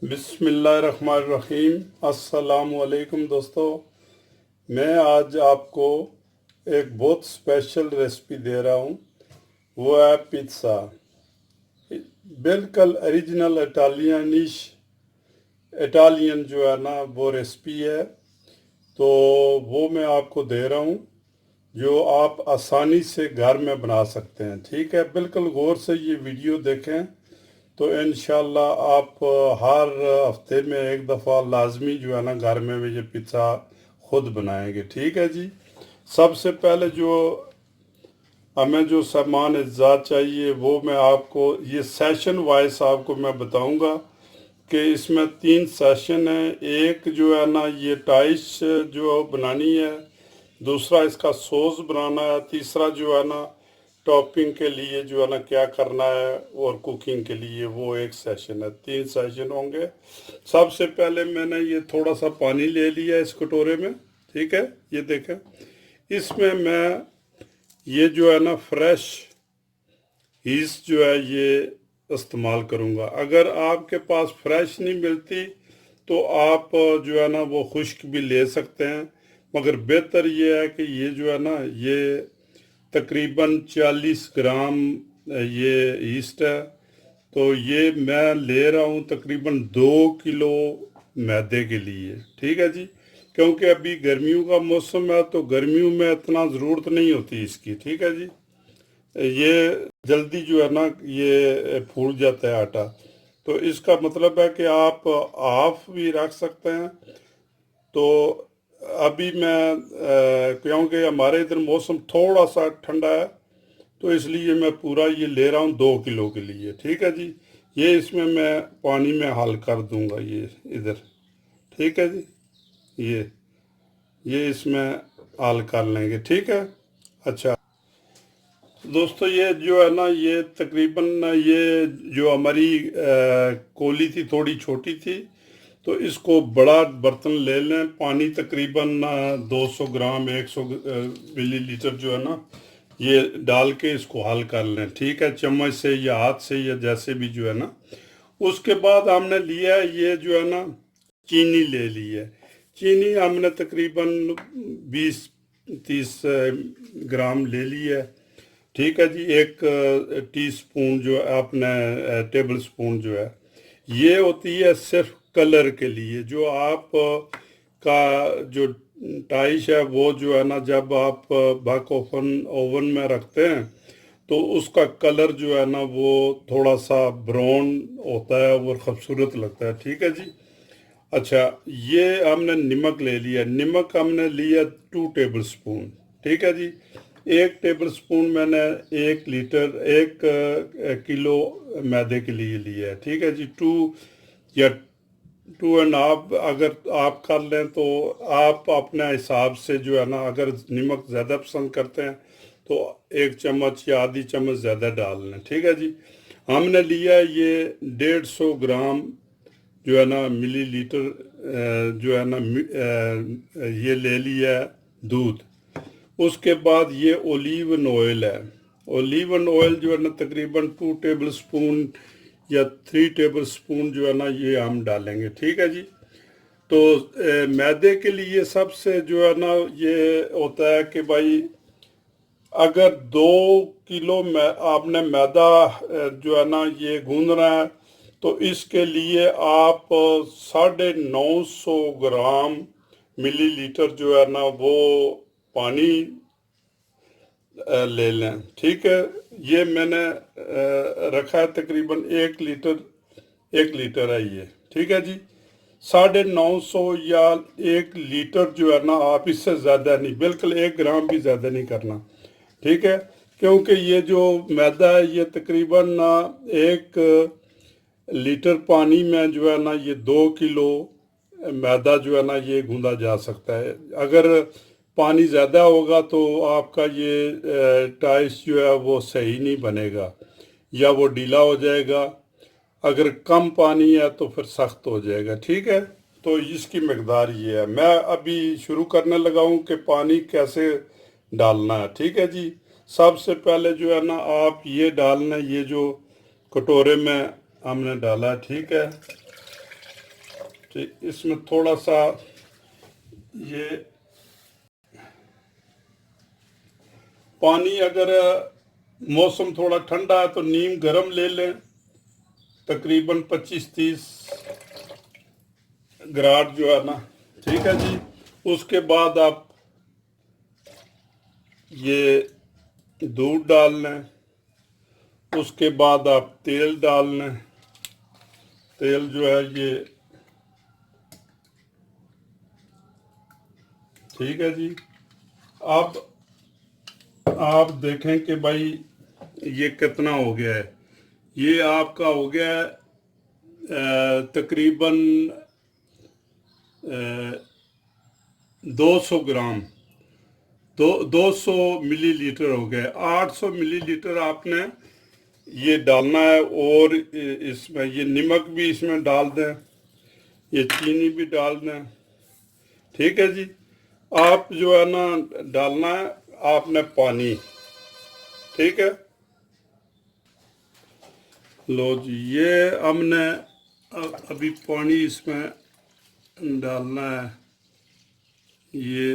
बिस्मिल्लाहिर्रहमानिर्रहीम। अस्सलामुअलैकुम दोस्तों, मैं आज आपको एक बहुत स्पेशल रेसिपी दे रहा हूँ। वो है पिज़्ज़ा। बिल्कुल ओरिजिनल इटालियन जो है ना वो रेसिपी है। तो वो मैं आपको दे रहा हूँ जो आप आसानी से घर में बना सकते हैं। ठीक है, बिल्कुल गौर से ये वीडियो देखें तो इंशाल्लाह आप हर हफ्ते में एक दफ़ा लाजमी जो है ना घर में ये पिज़्ज़ा खुद बनाएंगे। ठीक है जी। सबसे पहले जो हमें जो सामान इज़्ज़ात चाहिए वो मैं आपको ये सेशन वाइज आपको मैं बताऊंगा कि इसमें 3 सेशन है। एक जो है ना ये टाइश जो बनानी है, दूसरा इसका सॉस बनाना है, तीसरा जो है ना टॉपिंग के लिए जो है ना क्या करना है और कुकिंग के लिए वो एक सेशन है। 3 सेशन होंगे। सबसे पहले मैंने ये थोड़ा सा पानी ले लिया इस कटोरे में। ठीक है, ये देखें, इसमें मैं ये जो है ना फ्रेश ईस्ट जो है ये इस्तेमाल करूँगा। अगर आपके पास फ्रेश नहीं मिलती तो आप जो है ना वो खुश्क भी ले सकते हैं, मगर बेहतर ये है कि ये जो है ना ये तकरीबन 40 ग्राम ये ईस्ट है। तो ये मैं ले रहा हूँ तकरीबन 2 किलो मैदे के लिए। ठीक है जी, क्योंकि अभी गर्मियों का मौसम है तो गर्मियों में इतना ज़रूरत नहीं होती इसकी। ठीक है जी, ये जल्दी जो है ना ये फूल जाता है आटा। तो इसका मतलब है कि आप हाफ भी रख सकते हैं। तो अभी मैं क्योंकि हमारे इधर मौसम थोड़ा सा ठंडा है तो इसलिए मैं पूरा ये ले रहा हूँ 2 किलो के लिए। ठीक है जी, ये इसमें मैं पानी में हल कर दूंगा ये इधर। ठीक है जी, ये इसमें हल कर लेंगे। ठीक है। अच्छा दोस्तों, ये जो है ना ये तकरीबन ये जो हमारी कोली थी थोड़ी छोटी थी, तो इसको बड़ा बर्तन ले लें। पानी तकरीबन 200 ग्राम 100 मिलीलीटर जो है ना ये डाल के इसको हल कर लें। ठीक है, चम्मच से या हाथ से या जैसे भी जो है ना। उसके बाद हमने लिया है ये जो है ना चीनी ले ली है। चीनी हमने तकरीबन 20-30 ग्राम ले ली है। ठीक है जी, एक टीस्पून जो है आपने टेबल स्पून जो है ये होती है सिर्फ कलर के लिए। जो आप का जो टाइश है वो जो है ना जब आप बक ओवन में रखते हैं तो उसका कलर जो है ना वो थोड़ा सा ब्राउन होता है और खूबसूरत लगता है। ठीक है जी। अच्छा, ये हमने नमक ले लिया। नमक हमने लिया 2 टेबल स्पून। ठीक है जी, 1 टेबल स्पून मैंने 1 लीटर 1 किलो मैदे के लिए लिया है। ठीक है जी, 2 या 2.5 अगर आप कर लें तो आप अपने हिसाब से जो है ना अगर नमक ज़्यादा पसंद करते हैं तो 1 चम्मच या आधी चम्मच ज़्यादा डाल लें। ठीक है जी, हमने लिया ये 150 ग्राम जो है ना मिलीलीटर जो है ना ये ले लिया है दूध। उसके बाद ये ओलिवन ऑयल है। ओलिवन ऑयल जो है ना तकरीबन 2 टेबल स्पून या 3 टेबल स्पून जो है ना ये हम डालेंगे। ठीक है जी। तो मैदे के लिए सबसे जो है ना ये होता है कि भाई अगर 2 किलो में आपने मैदा जो है ना ये गूंदना है तो इसके लिए आप 950 ग्राम मिलीलीटर जो है ना वो पानी ले लें। ठीक है, ये मैंने रखा है तकरीबन 1 लीटर है ये। ठीक है जी, 950 या 1 लीटर जो है ना आप इससे ज़्यादा नहीं, बिल्कुल 1 ग्राम भी ज़्यादा नहीं करना। ठीक है, क्योंकि ये जो मैदा है ये तकरीबन 1 लीटर पानी में जो है ना ये 2 किलो मैदा जो है ना ये गूंदा जा सकता है। अगर पानी ज़्यादा होगा तो आपका ये टाइस जो है वो सही नहीं बनेगा या वो ढीला हो जाएगा। अगर कम पानी है तो फिर सख्त हो जाएगा। ठीक है, तो इसकी मकदार ये है। मैं अभी शुरू करने लगा हूँ कि पानी कैसे डालना है। ठीक है जी, सबसे पहले जो है ना आप ये डालना, ये जो कटोरे में हमने डाला। ठीक है, तो इसमें थोड़ा सा ये पानी, अगर मौसम थोड़ा ठंडा है तो नीम गर्म ले लें, तकरीबन 25-30 ग्राड जो है ना, ठीक है जी। उसके बाद आप ये दूध डाल लें, उसके बाद आप तेल डाल लें। तेल जो है ये, ठीक है जी। आप देखें कि भाई ये कितना हो गया है। ये आपका हो गया है तकरीबन 200 ग्राम, 200 मिलीलीटर हो गया। 800 मिलीलीटर आपने ये डालना है। और इसमें ये नमक भी इसमें डाल दें, ये चीनी भी डाल दें, ठीक है जी। आप जो है ना डालना है आपने पानी, ठीक है। लो जी, ये हमने अभी पानी इसमें डालना है। ये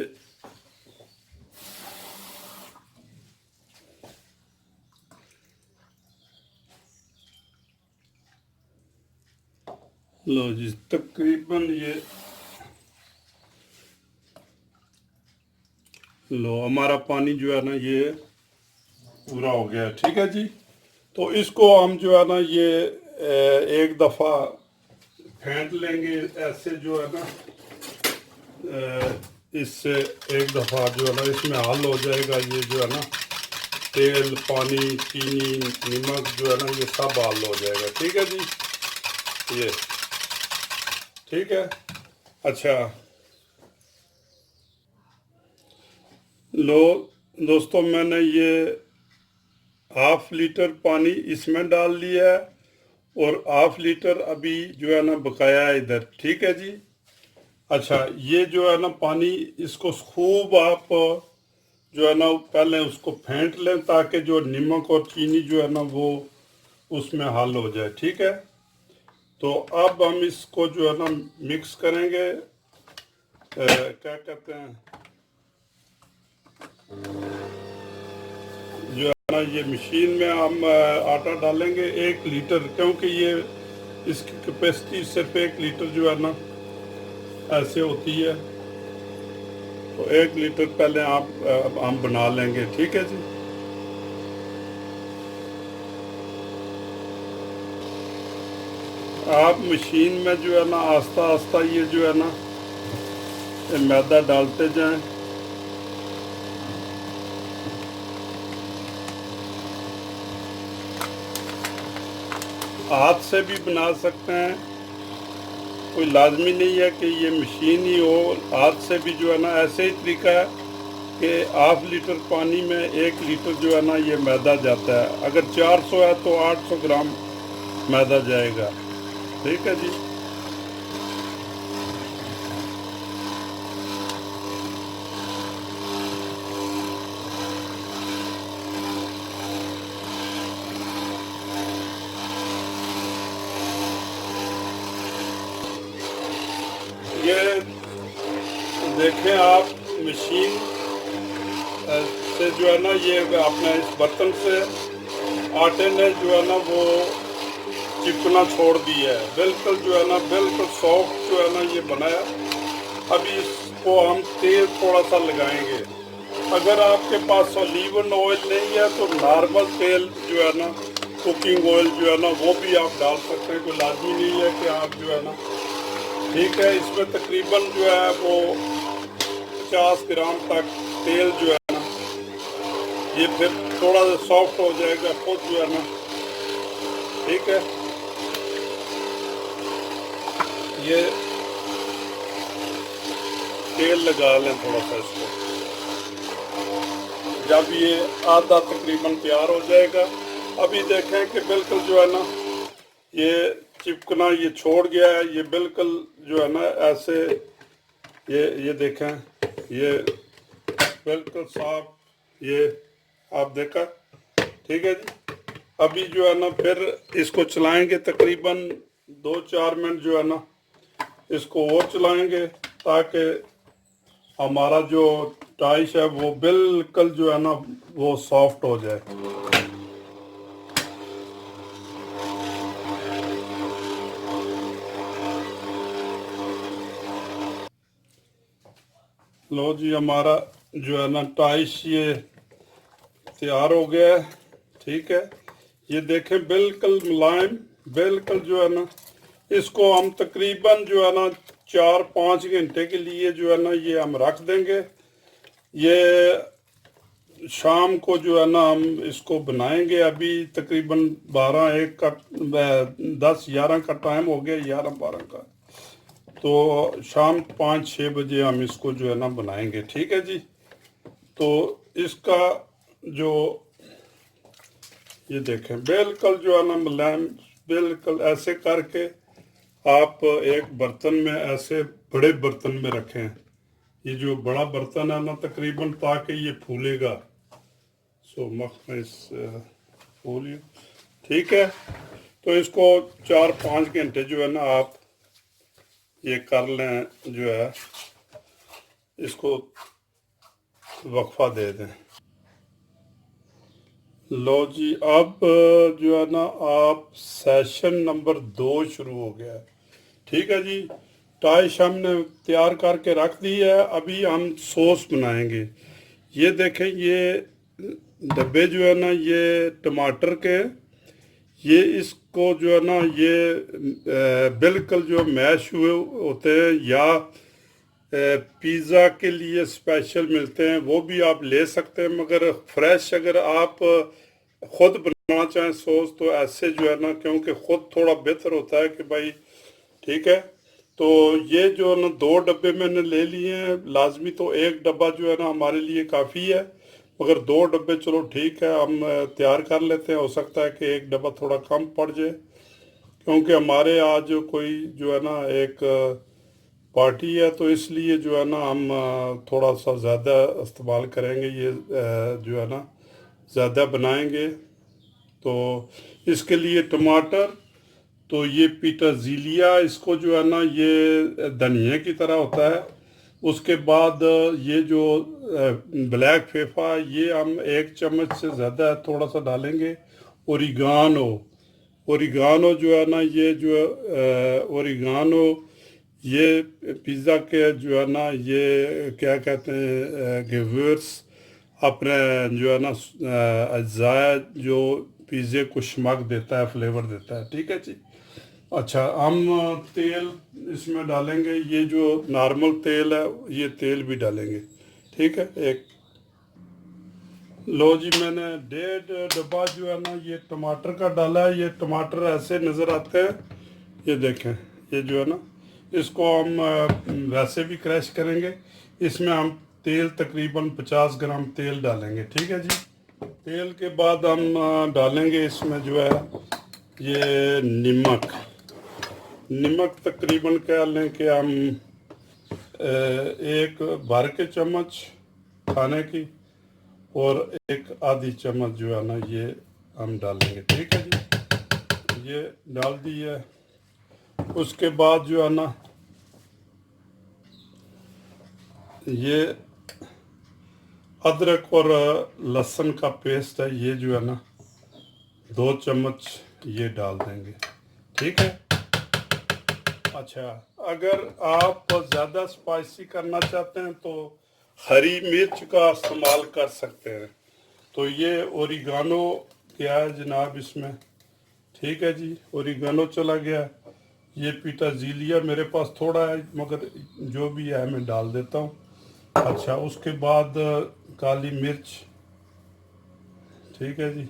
लो जी, तकरीबन ये लो, हमारा पानी जो है ना ये पूरा हो गया, ठीक है जी। तो इसको हम जो है ना ये एक दफ़ा फेंट लेंगे ऐसे जो है ना, इससे एक दफ़ा जो है ना इसमें हल हो जाएगा। ये जो है ना तेल, पानी, चीनी, नमक जो है ना ये सब हल हो जाएगा, ठीक है जी। ये ठीक है। अच्छा लो दोस्तों, मैंने ये 1/2 लीटर पानी इसमें डाल लिया है और 1/2 लीटर अभी जो है ना बकाया है इधर, ठीक है जी। अच्छा, ये जो है ना पानी, इसको खूब आप जो है ना पहले उसको फेंट लें ताकि जो नमक और चीनी जो है ना वो उसमें हल हो जाए, ठीक है। तो अब हम इसको जो है ना मिक्स करेंगे, क्या कहते हैं, जो है ना ये मशीन में हम आटा डालेंगे 1 लीटर, क्योंकि ये इसकी कैपेसिटी सिर्फ 1 लीटर जो है ना ऐसे होती है। तो 1 लीटर पहले हम बना लेंगे, ठीक है जी। आप मशीन में जो है ना आस्ता आस्ता ये जो है ना ये मैदा डालते जाएं। हाथ से भी बना सकते हैं, कोई लाजमी नहीं है कि ये मशीन ही हो। हाथ से भी जो है ना ऐसे ही तरीका है कि 1/2 लीटर पानी में 1 लीटर जो है ना ये मैदा जाता है। अगर 400 है तो 800 ग्राम मैदा जाएगा, ठीक है जी। ये देखें आप, मशीन से जो है ना ये अपने इस बर्तन से आटे ने जो है ना वो चिपकना छोड़ दिया है, बिल्कुल जो है ना बिल्कुल सॉफ्ट जो है ना ये बनाया। अभी इसको हम तेल थोड़ा सा लगाएंगे। अगर आपके पास ऑलिवन ऑयल नहीं है तो नॉर्मल तेल जो है ना, कुकिंग ऑयल जो है ना वो भी आप डाल सकते हैं, कोई लाजमी नहीं है कि आप जो है ना, ठीक है। इसमें तकरीबन जो है वो 50 ग्राम तक तेल जो है ना, ये फिर थोड़ा सा सॉफ्ट हो जाएगा खुद जो है ना, ठीक है। ये तेल लगा लें थोड़ा सा इसको। जब ये आधा तकरीबन तैयार हो जाएगा, अभी देखें कि बिल्कुल जो है ना ये चिपकना ये छोड़ गया है। ये बिल्कुल जो है ना ऐसे, ये देखें, ये बिल्कुल साफ, ये आप देखा, ठीक है जी। अभी जो है ना फिर इसको चलाएंगे तकरीबन 2-4 मिनट जो है ना इसको और चलाएंगे ताकि हमारा जो टाइश है वो बिल्कुल जो है ना वो सॉफ्ट हो जाए। लो जी, हमारा जो है ना टाइश ये तैयार हो गया है। ठीक है, ये देखें बिल्कुल मुलायम, बिल्कुल जो है ना, इसको हम तकरीबन जो है ना 4-5 घंटे के लिए जो है ना ये हम रख देंगे। ये शाम को जो है ना हम इसको बनाएंगे। अभी तकरीबन 12-1 का 10-11 का टाइम हो गया, 11-12 का। तो शाम 5-6 बजे हम इसको जो है ना बनाएंगे। ठीक है जी। तो इसका जो ये देखें बिल्कुल जो है ना मुलायम, बिल्कुल ऐसे करके आप एक बर्तन में, ऐसे बड़े बर्तन में रखें। ये जो बड़ा बर्तन है ना तकरीबन, ताकि ये फूलेगा। सो मख इस फूल। ठीक है, तो इसको 4-5 घंटे जो है ना आप ये कर लें, जो है इसको वक्फा दे दें। लो जी, अब जो है ना आप सेशन नंबर 2 शुरू हो गया है। ठीक है जी, टाइश हमने तैयार करके रख दी है। अभी हम सॉस बनाएंगे। ये देखें, ये डब्बे जो है ना ये टमाटर के, ये इसको जो है ना ये बिल्कुल जो मैश हुए होते हैं, या पिज़्ज़ा के लिए स्पेशल मिलते हैं, वो भी आप ले सकते हैं। मगर फ्रेश अगर आप खुद बनाना चाहें सॉस, तो ऐसे जो है ना, क्योंकि खुद थोड़ा बेहतर होता है कि भाई। ठीक है, तो ये जो है ना 2 डब्बे मैंने ले लिए हैं। लाजमी तो 1 डब्बा जो है ना हमारे लिए काफ़ी है, मगर 2 डब्बे चलो ठीक है, हम तैयार कर लेते हैं। हो सकता है कि 1 डब्बा थोड़ा कम पड़ जाए, क्योंकि हमारे आज कोई जो है ना एक पार्टी है, तो इसलिए जो है ना हम थोड़ा सा ज़्यादा इस्तेमाल करेंगे। ये जो है ना ज़्यादा बनाएंगे। तो इसके लिए टमाटर, तो ये पीटरजीलिया, इसको जो है ना ये धनिया की तरह होता है। उसके बाद ये जो ब्लैक पेपर, ये हम 1 चम्मच से ज़्यादा थोड़ा सा डालेंगे। ओरिगानो, ओरिगानो जो है ना, ये जो ओरिगानो, ये पिज़्ज़ा के जो है ना ये क्या कहते हैं, गेवर्स, अपने जो है ना अज्जाया जो पिज़्ज़े को चमक देता है, फ्लेवर देता है। ठीक है जी। अच्छा, हम तेल इसमें डालेंगे। ये जो नॉर्मल तेल है, ये तेल भी डालेंगे। ठीक है, एक लो जी, मैंने 1.5 डब्बा जो है ना ये टमाटर का डाला है। ये टमाटर ऐसे नज़र आते हैं, ये देखें। ये जो है ना, इसको हम वैसे भी क्रैश करेंगे। इसमें हम तेल तकरीबन 50 ग्राम तेल डालेंगे। ठीक है जी। तेल के बाद हम डालेंगे इसमें जो है ये नमक। नमक तकरीबन कह लें कि हम 1 भर के चम्मच खाने की, और 1 आधी चम्मच जो है ना ये हम डालेंगे। ठीक है जी, ये डाल दी है। उसके बाद जो है ना ये अदरक और लहसुन का पेस्ट है, ये जो है ना 2 चम्मच ये डाल देंगे। ठीक है। अच्छा, अगर आप ज़्यादा स्पाइसी करना चाहते हैं तो हरी मिर्च का इस्तेमाल कर सकते हैं। तो ये ओरिगानो क्या है जनाब इसमें। ठीक है जी, ओरिगानो चला गया। ये पीटरजीलिया मेरे पास थोड़ा है, मगर जो भी है मैं डाल देता हूँ। अच्छा, उसके बाद काली मिर्च। ठीक है जी।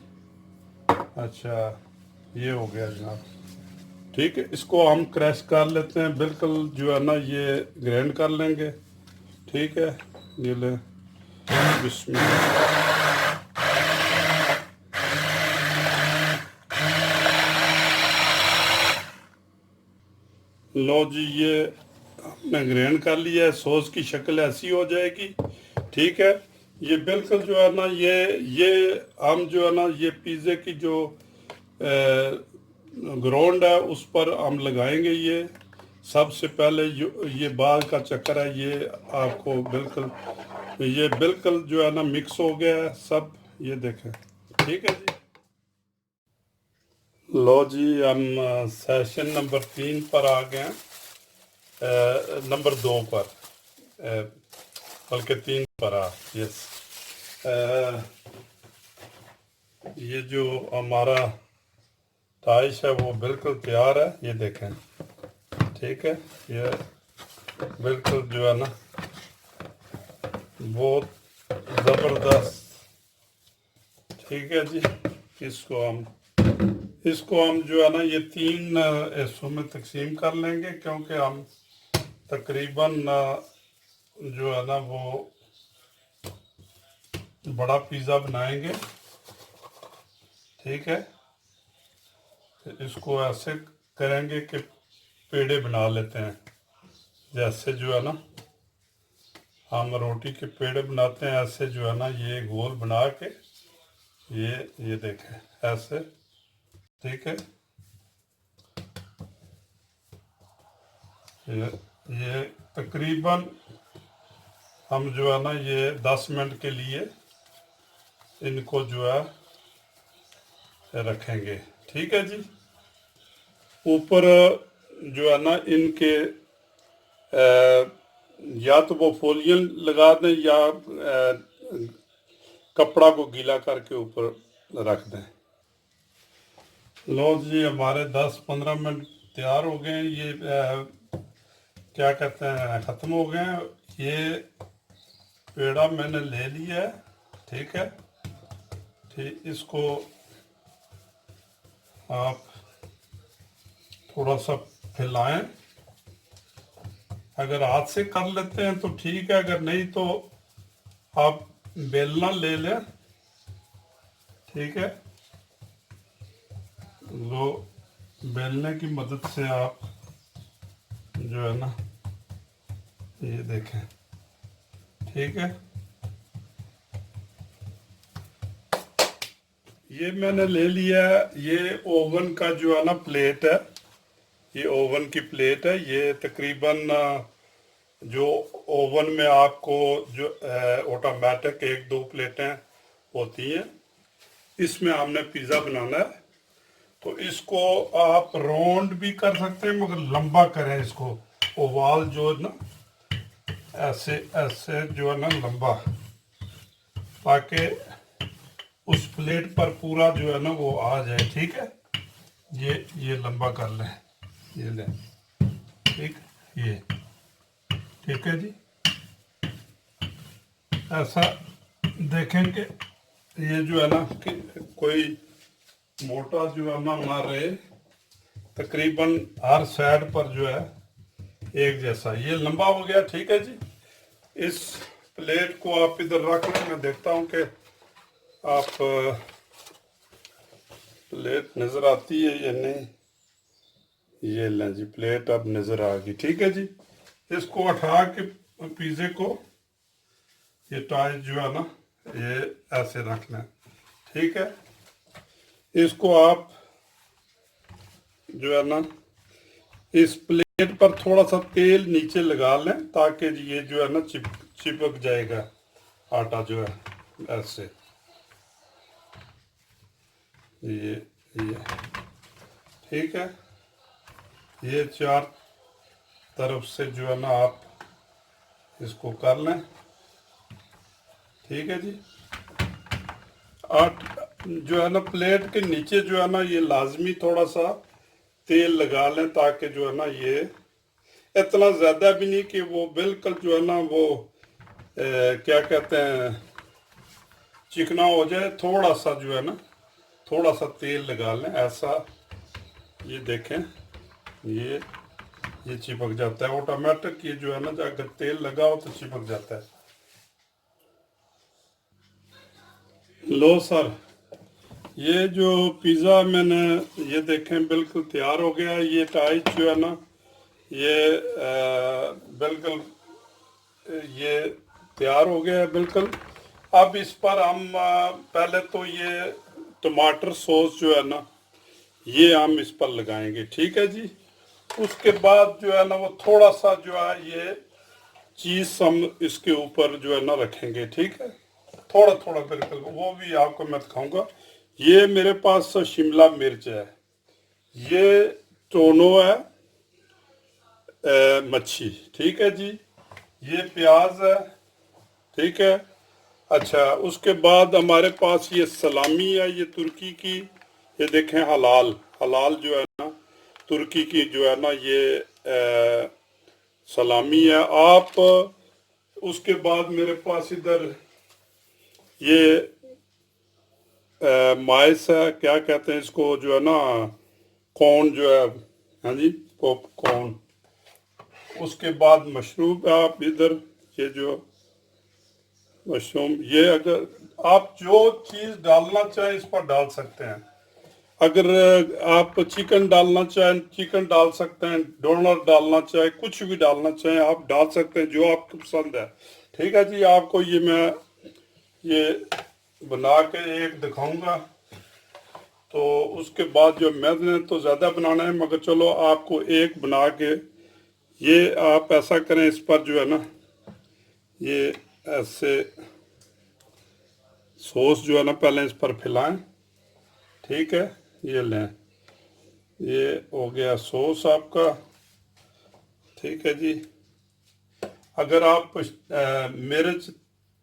अच्छा, ये हो गया जनाब। ठीक है, इसको हम क्रैश कर लेते हैं, बिल्कुल जो है ना ये ग्राइंड कर लेंगे। ठीक है, ये ले बिस्मिल्लाह। लो जी, ये हमने ग्राइंड कर लिया है। सॉस की शक्ल ऐसी हो जाएगी। ठीक है, ये बिल्कुल जो है ना ये हम जो है ना ये पिज़्ज़े की जो ग्राउंड है उस पर हम लगाएंगे ये। सबसे पहले ये बाल का चक्कर है, ये आपको बिल्कुल, ये बिल्कुल जो है ना मिक्स हो गया है सब, ये देखें। ठीक है जी। लो जी, हम सेशन नंबर 3 पर आ गए हैं, नंबर 2 पर, बल्कि 3 पर आ, यस। ये जो हमारा टाइश है वो बिल्कुल तैयार है, ये देखें। ठीक है, ये बिल्कुल जो है ना बहुत ज़बरदस्त। ठीक है जी। इसको हम जो है ना ये 3 हिस्सों में तकसीम कर लेंगे, क्योंकि हम तकरीबन जो है ना वो बड़ा पिज़्ज़ा बनाएंगे। ठीक है, तो इसको ऐसे करेंगे कि पेड़े बना लेते हैं, जैसे जो है ना हम रोटी के पेड़े बनाते हैं, ऐसे जो है ना ये गोल बना के ये देखें ऐसे। ठीक है, ये तकरीबन हम जो है ना ये 10 मिनट के लिए इनको जो है रखेंगे। ठीक है जी। ऊपर जो है ना इनके या तो वो फोलियन लगा दें या कपड़ा को गीला करके ऊपर रख दें। लो जी, हमारे 10-15 मिनट तैयार हो गए हैं, ये क्या कहते हैं, ख़त्म हो गए हैं। ये पेड़ा मैंने ले लिया है। ठीक है, ठीक, इसको आप थोड़ा सा फैलाएं। अगर हाथ से कर लेते हैं तो ठीक है, अगर नहीं तो आप बेलना ले लें। ठीक है, लो, बेलने की मदद से आप जो है ना ये देखें। ठीक है, ये मैंने ले लिया है। ये ओवन का जो है ना प्लेट है, ये ओवन की प्लेट है। ये तकरीबन जो ओवन में आपको जो ऑटोमेटिक 1-2 प्लेटें होती हैं, इसमें हमने पिज़्ज़ा बनाना है। तो इसको आप राउंड भी कर सकते हैं, मगर लंबा करें इसको, ओवाल जो है ना ऐसे ऐसे जो है ना लंबा, ताकि उस प्लेट पर पूरा जो है ना वो आ जाए। ठीक है, ये लंबा कर लें, ये लें। ठीक, ये ठीक है जी। ऐसा देखेंगे ये जो है ना कि कोई मोटा जो है ना ना रहे, तकरीबन हर साइड पर जो है एक जैसा। ये लंबा हो गया। ठीक है जी। इस प्लेट को आप इधर रख लें, मैं देखता हूँ कि आप प्लेट नज़र आती है या नहीं। ये लें जी, प्लेट अब नज़र आ गई। ठीक है जी। इसको उठा के पिज़्ज़े को, ये टाइट जो है ना ये ऐसे रखना है। ठीक है, इसको आप जो है ना इस प्लेट पर थोड़ा सा तेल नीचे लगा लें, ताकि ये जो है ना चिपक जाएगा आटा जो है ऐसे। ये ठीक है, ये 4 तरफ से जो है ना आप इसको कर लें। ठीक है जी। जो है ना प्लेट के नीचे जो है ना ये लाजमी थोड़ा सा तेल लगा लें, ताकि जो है ना ये इतना ज़्यादा भी नहीं कि वो बिल्कुल जो है ना वो क्या कहते हैं चिकना हो जाए। थोड़ा सा जो है ना थोड़ा सा तेल लगा लें ऐसा। ये देखें, ये चिपक जाता है ऑटोमेटिक। ये जो है ना अगर तेल लगा हो तो चिपक जाता है। लो सर, ये जो पिज़्ज़ा मैंने ये देखें बिल्कुल तैयार हो गया। ये टाइट जो है ना ये बिल्कुल ये तैयार हो गया है बिल्कुल। अब इस पर हम पहले तो ये टमाटर सॉस जो है ना ये हम इस पर लगाएंगे। ठीक है जी। उसके बाद जो है ना वो थोड़ा सा जो है ये चीज हम इसके ऊपर जो है ना रखेंगे, ठीक है, थोड़ा थोड़ा बिल्कुल, वो भी आपको मैं दिखाऊंगा। ये मेरे पास शिमला मिर्च है, ये टोनो है, मच्छी, ठीक है जी, ये प्याज है, ठीक है। अच्छा, उसके बाद हमारे पास ये सलामी है, ये तुर्की की, ये देखें हलाल, हलाल जो है ना तुर्की की जो है ना ये सलामी है। आप उसके बाद मेरे पास इधर ये माइस है, क्या कहते हैं इसको जो है ना, कॉर्न जो है, हाँ जी, पॉपकॉर्न। उसके बाद मशरूम है, आप इधर ये जो मशरूम, ये अगर आप जो चीज डालना चाहें इस पर डाल सकते हैं। अगर आप चिकन डालना चाहें चिकन डाल सकते हैं, डोनर डालना चाहें, कुछ भी डालना चाहें आप डाल सकते हैं, जो आपको पसंद है, ठीक है जी। आपको ये मैं ये बना के एक दिखाऊंगा, तो उसके बाद जो मैंने तो ज़्यादा बनाना है, मगर चलो आपको एक बना के, ये आप ऐसा करें, इस पर जो है ना ये ऐसे सॉस जो है ना पहले इस पर फैलाएं, ठीक है, ये लें, ये हो गया सॉस आपका, ठीक है जी। अगर आप मिर्च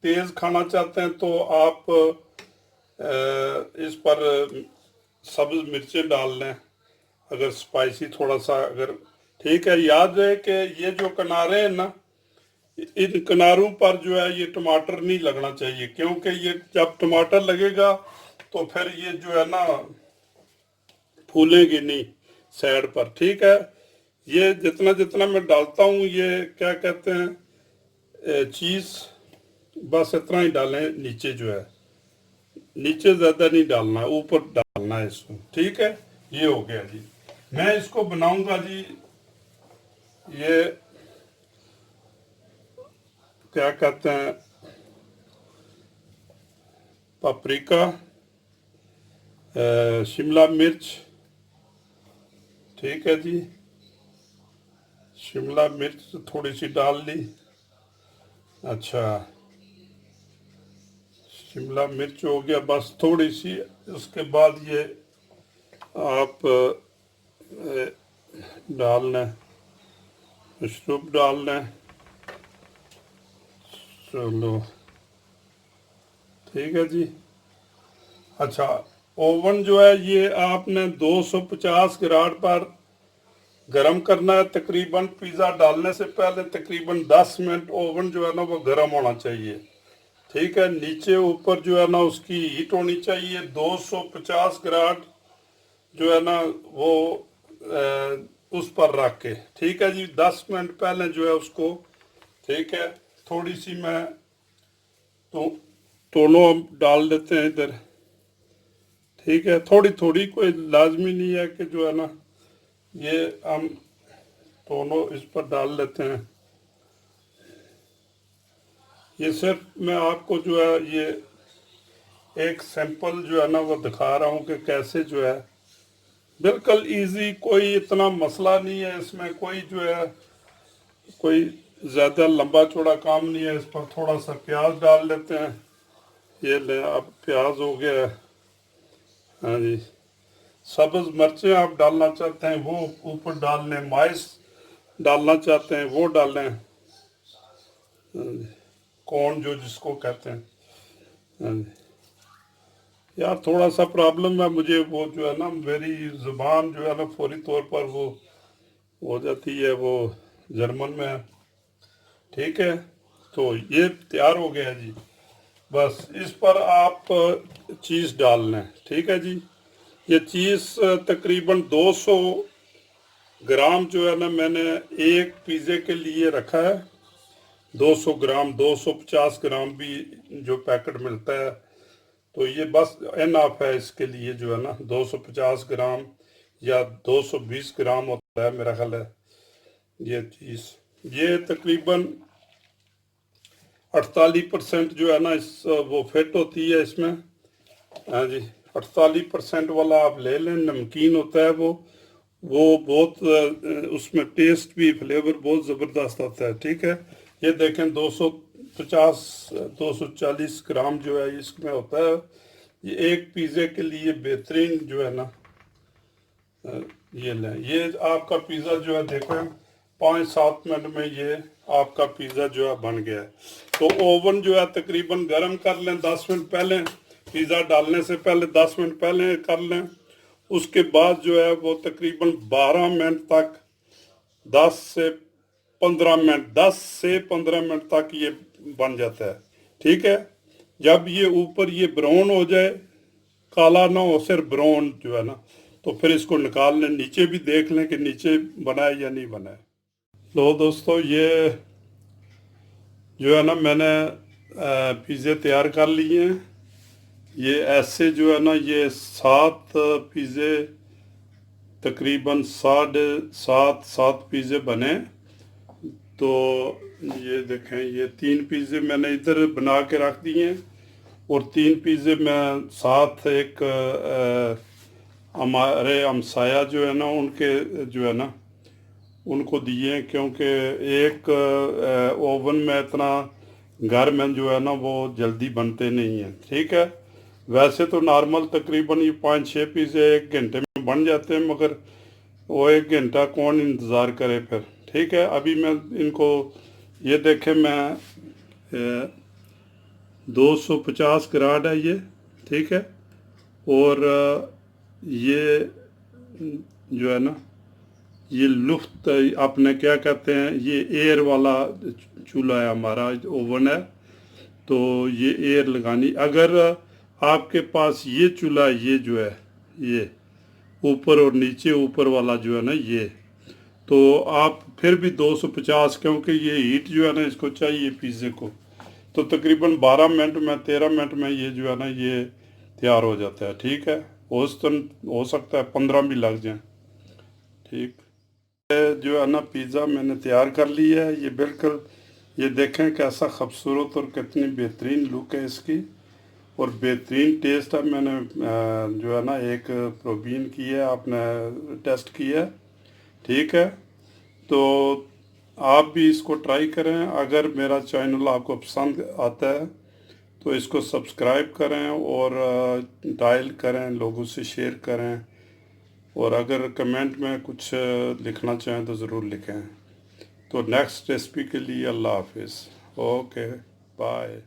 तेज खाना चाहते हैं तो आप इस पर सब्ज मिर्चें डाल लें, अगर स्पाइसी थोड़ा सा, अगर, ठीक है। याद रहे कि ये जो किनारे हैं ना, इन किनारों पर जो है ये टमाटर नहीं लगना चाहिए, क्योंकि ये जब टमाटर लगेगा तो फिर ये जो है ना फूलेंगी नहीं साइड पर, ठीक है। ये जितना जितना मैं डालता हूँ, ये क्या कहते हैं चीज़, बस इतना ही डालें, नीचे जो है, नीचे ज़्यादा नहीं डालना है, ऊपर डालना है इसको, ठीक है। ये हो गया जी। मैं इसको बनाऊंगा जी, ये क्या कहते हैं, पापरिका, शिमला मिर्च, ठीक है जी, शिमला मिर्च थोड़ी सी डाल ली। अच्छा, शिमला मिर्च हो गया, बस थोड़ी सी। उसके बाद ये आप डाल लें, मशरूम डाल लें, चलो ठीक है जी। अच्छा, ओवन जो है ये आपने 250 ग्राड पर गर्म करना है तकरीबन। पिज़्ज़ा डालने से पहले तकरीबन 10 मिनट ओवन जो है ना वो गर्म होना चाहिए, ठीक है। नीचे ऊपर जो है ना उसकी हीट होनी चाहिए 250 ग्राड जो है ना वो उस पर रख के, ठीक है जी। 10 मिनट पहले जो है उसको, ठीक है। थोड़ी सी मैं तो दोनों डाल देते हैं इधर, ठीक है, थोड़ी थोड़ी, कोई लाजमी नहीं है कि जो है ना ये हम दोनों इस पर डाल लेते हैं। ये सिर्फ मैं आपको जो है ये एक सैंपल जो है ना वो दिखा रहा हूँ कि कैसे जो है, बिल्कुल इजी, कोई इतना मसला नहीं है इसमें, कोई जो है कोई ज़्यादा लंबा चौड़ा काम नहीं है। इस पर थोड़ा सा प्याज डाल लेते हैं, ये ले, अब प्याज हो गया है, हाँ जी। सब्ज मिर्चें आप डालना चाहते हैं वो ऊपर डाल लें, माइस डालना चाहते हैं वो डालें, कौन जो जिसको कहते हैं, हाँ जी। यार थोड़ा सा प्रॉब्लम है मुझे, वो जो है ना मेरी ज़ुबान जो है ना फौरी तौर पर वो हो जाती है, वो जर्मन में है, ठीक है। तो ये तैयार हो गया जी। बस इस पर आप चीज़ डाल लें, ठीक है जी। ये चीज़ तकरीबन 200 ग्राम जो है ना मैंने एक पिज़्ज़े के लिए रखा है। 200 ग्राम, 250 ग्राम भी जो पैकेट मिलता है, तो ये बस इनफ है इसके लिए जो है ना। 250 ग्राम या 220 ग्राम होता है मेरा ख्याल है ये चीज़। ये तकरीबन 48% जो है ना इस वो फिट होती है इसमें, हाँ जी। 48% वाला आप ले लें, नमकीन होता है वो, वो बहुत उसमें टेस्ट भी फ्लेवर बहुत ज़बरदस्त आता है। ठीक है, ये देखें 250 240 ग्राम जो है इसमें होता है। ये एक पिज़्ज़े के लिए बेहतरीन जो है ना, ये लें, ये आपका पिज़्ज़ा जो है देखें 5-7 मिनट में ये आपका पिज़्ज़ा जो है बन गया है। तो ओवन जो है तकरीबन गर्म कर लें 10 मिनट पहले, पिज़्ज़ा डालने से पहले 10 मिनट पहले कर लें। उसके बाद जो है वो तकरीबन 12 मिनट तक 10 से 15 मिनट 10 से 15 मिनट तक ये बन जाता है। ठीक है, जब ये ऊपर ये ब्राउन हो जाए, काला ना हो सिर्फ ब्राउन जो है ना, तो फिर इसको निकाल लें। नीचे भी देख लें कि नीचे बना है या नहीं बना है। लो दोस्तों, ये जो है ना मैंने पिज़्ज़े तैयार कर लिए हैं। ये ऐसे जो है ना, ये 7 पिज़्ज़े तकरीबन 7.5 पिज़्ज़े बने। तो ये देखें, ये 3 पिज़्ज़े मैंने इधर बना के रख दिए हैं, और 3 पिज़्ज़े मैं साथ एक हमारे हमसाया जो है ना उनके जो है ना उनको दिए हैं, क्योंकि एक ओवन में इतना घर में जो है ना वो जल्दी बनते नहीं हैं। ठीक है, वैसे तो नॉर्मल तकरीबन ये 5-6 पिज़्ज़े 1 घंटे में बन जाते हैं, मगर वो 1 घंटा कौन इंतज़ार करे फिर। ठीक है, अभी मैं इनको, ये देखें मैं 250 ग्राड है ये। ठीक है, और ये जो है ना, ये लुफ्त आपने क्या कहते हैं, ये एयर वाला चूल्हा है हमारा, ओवन है। तो ये एयर लगानी, अगर आपके पास ये चूल्हा, ये जो है ये ऊपर और नीचे, ऊपर वाला जो है ना ये, तो आप फिर भी 250, क्योंकि ये हीट जो है ना इसको चाहिए पिज़्ज़े को, तो तकरीबन 12 मिनट में 13 मिनट में ये जो है ना ये तैयार हो जाता है। ठीक है, हो सकता है 15 भी लग जाए। ठीक, ये जो है ना पिज़्ज़ा मैंने तैयार कर लिया है। ये बिल्कुल, ये देखें कैसा खूबसूरत और कितनी बेहतरीन लुक है इसकी, और बेहतरीन टेस्ट है। मैंने जो है ना एक प्रोबीन की है, आपने टेस्ट किया है। ठीक है, तो आप भी इसको ट्राई करें। अगर मेरा चैनल आपको पसंद आता है तो इसको सब्सक्राइब करें, और डायल करें, लोगों से शेयर करें, और अगर कमेंट में कुछ लिखना चाहें तो ज़रूर लिखें। तो नेक्स्ट रेसिपी के लिए अल्लाह हाफिज़। Okay, bye.